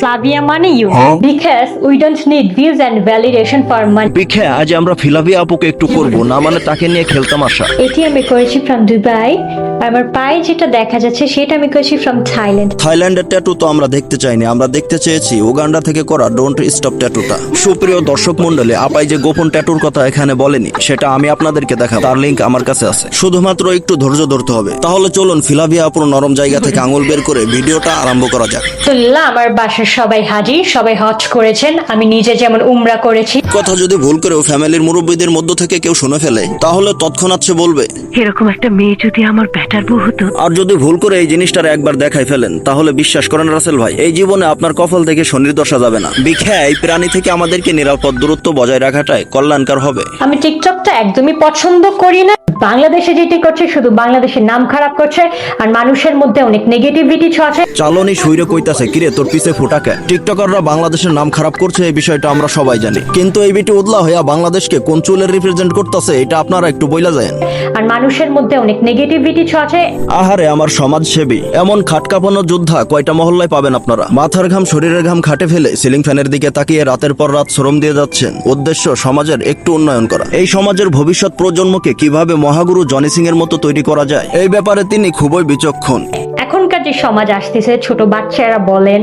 Flavia মানে you because we don't need views and validation for money. বিখে আজ আমরা ফিলাভিয়া আপুকে একটু করব না মানে তাকে নিয়ে খেলতাম আসা। এটি আমি করেছি ফ্রম দুবাই। আমার পায়ে যেটা দেখা যাচ্ছে সেটা আমি করেছি ফ্রম থাইল্যান্ড। থাইল্যান্ডের ট্যাটু তো আমরা দেখতে চাইনি, আমরা দেখতে চেয়েছি উগান্ডা থেকে করা ডোন্ট স্টপ ট্যাটুটা। সুপ্রিয় দর্শক মন্ডলী, আপাই যে গোপন ট্যাটুর কথা এখানে বলেনি সেটা আমি আপনাদেরকে দেখাবো, তার লিংক আমার কাছে আছে, শুধুমাত্র একটু ধৈর্য ধরতে হবে। তাহলে চলুন ফিলাভিয়া আপুর নরম জায়গা থেকে আঙুল বের করে ভিডিওটা আরম্ভ করা যাক। আলহামদুলিল্লাহ, আমার বাসার সবাই হাজির, সবাই হজ করেছেন, আমি নিজে যেমন উমরা করেছি। কথা যদি ভুল করেও ফ্যামিলির মুরব্বীদের মধ্য থেকে কেউ শুনে ফেলে তাহলে তৎক্ষণাৎ সে বলবে এরকম একটা মেয়ে যদি আমার ব্যাটার বউ হতো। আর যদি ভুল করে এই জিনিসটার একবার দেখাই ফেলেন তাহলে বিশ্বাস করেন রাসেল ভাই, এই জীবনে আপনার কপাল থেকে শনির দশা যাবে না। বিখ্যা এই প্রাণী থেকে আমাদেরকে নিরাপদ দূরত্ব বজায় রাখাটাই কল্যাণকর হবে। আমি টিকটকটা একদমই পছন্দ করি না। বাংলাদেশে যেটি করছে শুধু বাংলাদেশের নাম খারাপ করছে আর মানুষের মধ্যে অনেক নেগেটিভিটি ছড়াচ্ছে। চালনি শুইরে কইতাছে কিরে তোর পিছে ফোটাকে। টিকটকাররা বাংলাদেশের নাম খারাপ করছে এই বিষয়টা আমরা সবাই জানি, কিন্তু এই বিটি উদলা হইয়া বাংলাদেশকে কোন চুলের রিপ্রেজেন্ট করতেছে এটা আপনারা একটু বইলা যায়। আর মানুষের মধ্যে অনেক নেগেটিভিটি ছড়াচ্ছে। আহারে আমার সমাজসেবী, এমন খাটকাপানো যোদ্ধা কয়টা মহল্লায় পাবেন আপনারা? মাথার ঘাম শরীরের ঘাম খাটে ফেলে সিলিং ফ্যানের দিকে তাকিয়ে রাতের পর রাত শ্রম দিয়ে যাচ্ছেন, উদ্দেশ্য সমাজের একটু উন্নয়ন করা। এই সমাজের ভবিষ্যৎ প্রজন্মকে কিভাবে মহাগুরু জনি সিং এর মতো তৈরি করা যায় এই ব্যাপারে তিনি খুবই বিচক্ষণ। এখনকার যে সমাজ আসতেছে, ছোট বাচ্চারা বলেন,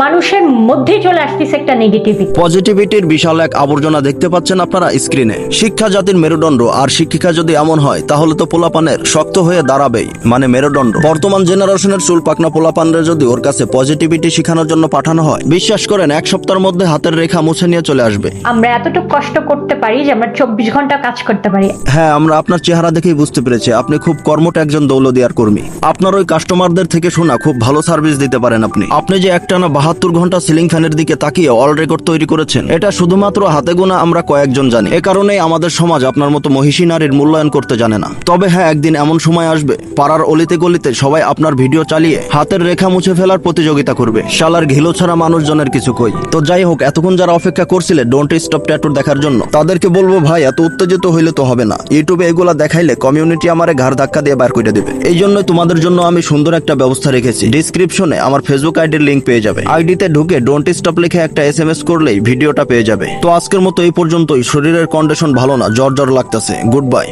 মানুষের মধ্যে চলে আসতেছে একটা নেগেটিভিটি। পজিটিভিটির বিশাল এক আবর্জনা দেখতে পাচ্ছেন আপনারা স্ক্রিনে। শিক্ষা জাতির মেরুদণ্ড, আর শিক্ষিকা যদি এমন হয় তাহলে তো পোলাপানের শক্ত হয়ে দাঁড়াবেই, মানে মেরুদণ্ড। বর্তমান জেনারেশনের চুল পাকনা পোলাপানরে যদি ওর কাছে পজিটিভিটি শেখানোর জন্য পাঠানো হয়, বিশ্বাস করেন এক সপ্তাহের মধ্যে হাতের রেখা মুছে নিয়ে চলে আসবে। আমরা এতটুকু কষ্ট করতে পারি যে আমরা 24 ঘন্টা কাজ করতে পারি। হ্যাঁ, আমরা আপনার চেহারা দেখেই বুঝতে পেরেছি আপনি খুব কর্মঠ একজন দৌলদিয়ার কর্মী। আপনার ওই কাস্টমারদের থেকে শোনা খুব ভালো সার্ভিস দিতে পারেন আপনি। আপনি যে একটানা 72 ঘন্টা সিলিং ফ্যানের দিকে তাকিয়ে অল রেকর্ড তৈরি করেছেন, এটা শুধুমাত্র হাতে গোনা আমরা কয়েকজন জানি। এ কারণেই আমাদের সমাজ আপনার মতো মহিষী নারীর মূল্যায়ন করতে জানে না। তবে হ্যাঁ, একদিন এমন সময় আসবে পাড়ার অলিতে গলিতে সবাই আপনার ভিডিও চালিয়ে হাতের রেখা মুছে ফেলার প্রতিযোগিতা করবে। শালার ঘিলো ছাড়া মানুষজনের কিছু কই। তো যাই হোক, এতক্ষণ যারা অপেক্ষা করছিলে ডোন্ট স্টপ ট্যাটুর দেখার জন্য, তাদেরকে বলবো ভাই এত উত্তেজিত হইলে তো হবে না। ইউটিউবে এগুলা দেখাইলে কমিউনিটি আমারে ঘাড় ধাক্কা দিয়ে বার করে দেবে। এই জন্য তোমাদের জন্য আমি সুন্দর একটা ব্যবস্থা রেখেছি। ডিসক্রিপশনে আমার ফেসবুক আইডির লিংক পেয়ে যাবে। আইডিতে ঢুকে ডোন্ট স্টপ লিখে একটা SMS করলেই ভিডিওটা পেয়ে যাবে। তো আজকের মতো এই পর্যন্তই। শরীরের কন্ডিশন ভালো না, জ্বর জ্বর লাগতেছে। Good bye.